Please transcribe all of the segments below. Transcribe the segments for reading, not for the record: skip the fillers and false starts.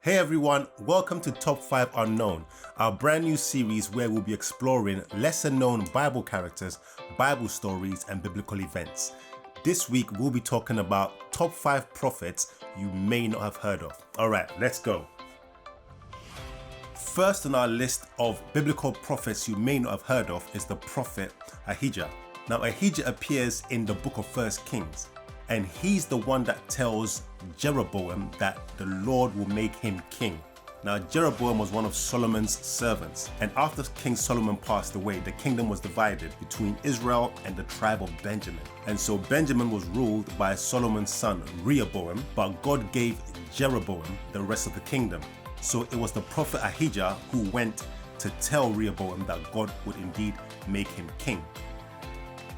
Hey everyone, welcome to Top 5 Unknown, our brand new series where we'll be exploring lesser known Bible characters, Bible stories, and biblical events. This week we'll be talking about top 5 prophets you may not have heard of. Alright, let's go. First on our list of biblical prophets you may not have heard of is the prophet Hadijah. Now Hadijah appears in the book of 1 Kings. And he's the one that tells Jeroboam that the Lord will make him king. Now, Jeroboam was one of Solomon's servants. And after King Solomon passed away, the kingdom was divided between Israel and the tribe of Benjamin. And so Benjamin was ruled by Solomon's son, Rehoboam, but God gave Jeroboam the rest of the kingdom. So it was the prophet Hadijah who went to tell Rehoboam that God would indeed make him king.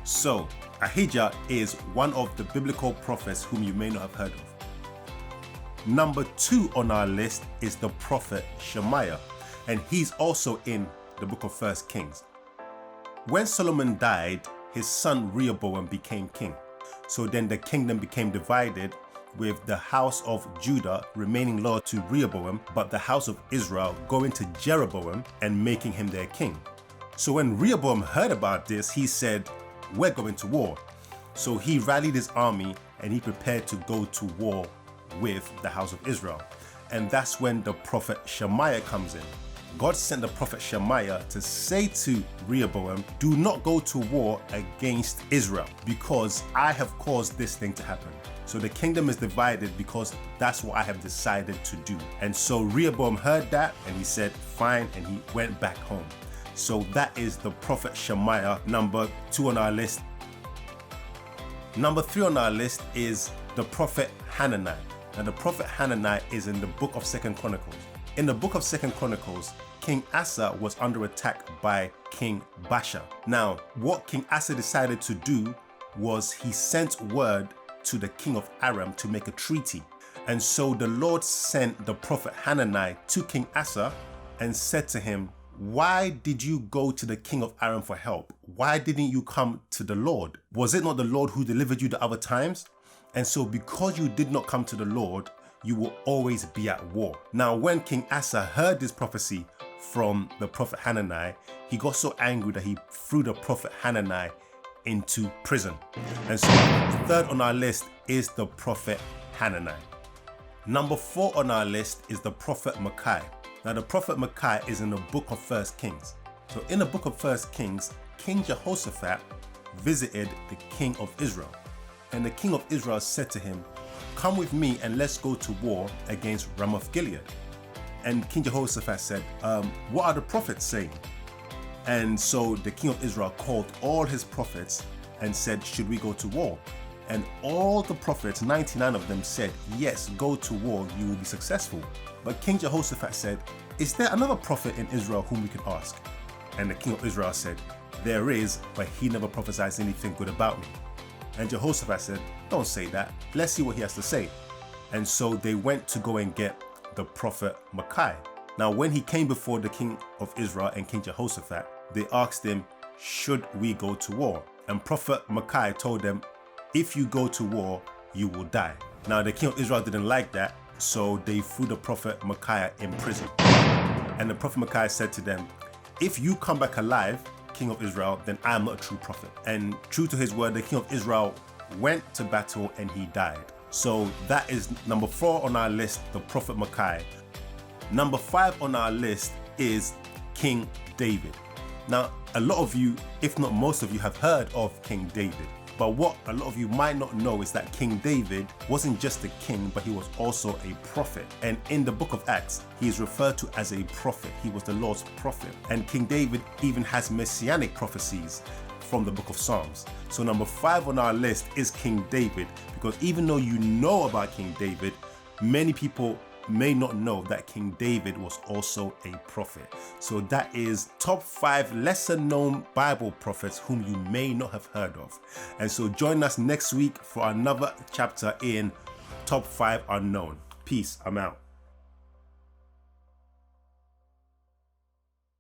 So, Hadijah is one of the biblical prophets whom you may not have heard of. Number 2 on our list is the prophet Shamiyah, and he's also in the book of 1 Kings. When Solomon died, his son Rehoboam became king. So then the kingdom became divided, with the house of Judah remaining loyal to Rehoboam, but the house of Israel going to Jeroboam and making him their king. So when Rehoboam heard about this, he said, "We're going to war." So he rallied his army and he prepared to go to war with the house of Israel. And that's when the prophet Shamiyah comes in. God sent the prophet Shamiyah to say to Rehoboam, "Do not go to war against Israel because I have caused this thing to happen." So the kingdom is divided because that's what I have decided to do. And so Rehoboam heard that and he said, "Fine," and he went back home. So that is the prophet Shamiyah, number 2 on our list. Number 3 on our list is the prophet Hanan. Now the prophet Hanan is in the book of 2 Chronicles. In the book of 2 Chronicles, King Asa was under attack by King Baasha. Now, what King Asa decided to do was he sent word to the king of Aram to make a treaty. And so the Lord sent the prophet Hanan to King Asa and said to him, "Why did you go to the king of Aram for help? Why didn't you come to the Lord? Was it not the Lord who delivered you the other times? And so because you did not come to the Lord, you will always be at war." Now, when King Asa heard this prophecy from the prophet Hanan, he got so angry that he threw the prophet Hanan into prison. And so 3rd on our list is the prophet Hanan. Number 4 on our list is the prophet Makai. Now the prophet Makai is in the book of 1 Kings. So in the book of 1 Kings, King Jehoshaphat visited the king of Israel. And the king of Israel said to him, "Come with me and let's go to war against Ramoth Gilead." And King Jehoshaphat said, "What are the prophets saying?" And so the king of Israel called all his prophets and said, "Should we go to war?" And all the prophets, 99 of them, said, "Yes, go to war, you will be successful." But King Jehoshaphat said, "Is there another prophet in Israel whom we can ask?" And the king of Israel said, "There is, but he never prophesies anything good about me." And Jehoshaphat said, "Don't say that. Let's see what he has to say." And so they went to go and get the prophet Makai. Now when he came before the king of Israel and King Jehoshaphat, they asked him, "Should we go to war?" And prophet Makai told them, "If you go to war, you will die." Now the king of Israel didn't like that, so they threw the prophet Makai in prison. And the prophet Makai said to them, "If you come back alive, king of Israel, then I am not a true prophet." And true to his word, the king of Israel went to battle and he died. So that is number 4 on our list, the prophet Makai. Number 5 on our list is King David. Now, a lot of you, if not most of you, have heard of King David. But what a lot of you might not know is that King David wasn't just a king, but he was also a prophet. And in the book of Acts, he is referred to as a prophet. He was the Lord's prophet. And King David even has messianic prophecies from the book of Psalms. So number 5 on our list is King David, because even though you know about King David, many people may not know that King David was also a prophet. So that is top 5 lesser known Bible prophets whom you may not have heard of. And so join us next week for another chapter in Top 5 Unknown. Peace, I'm out.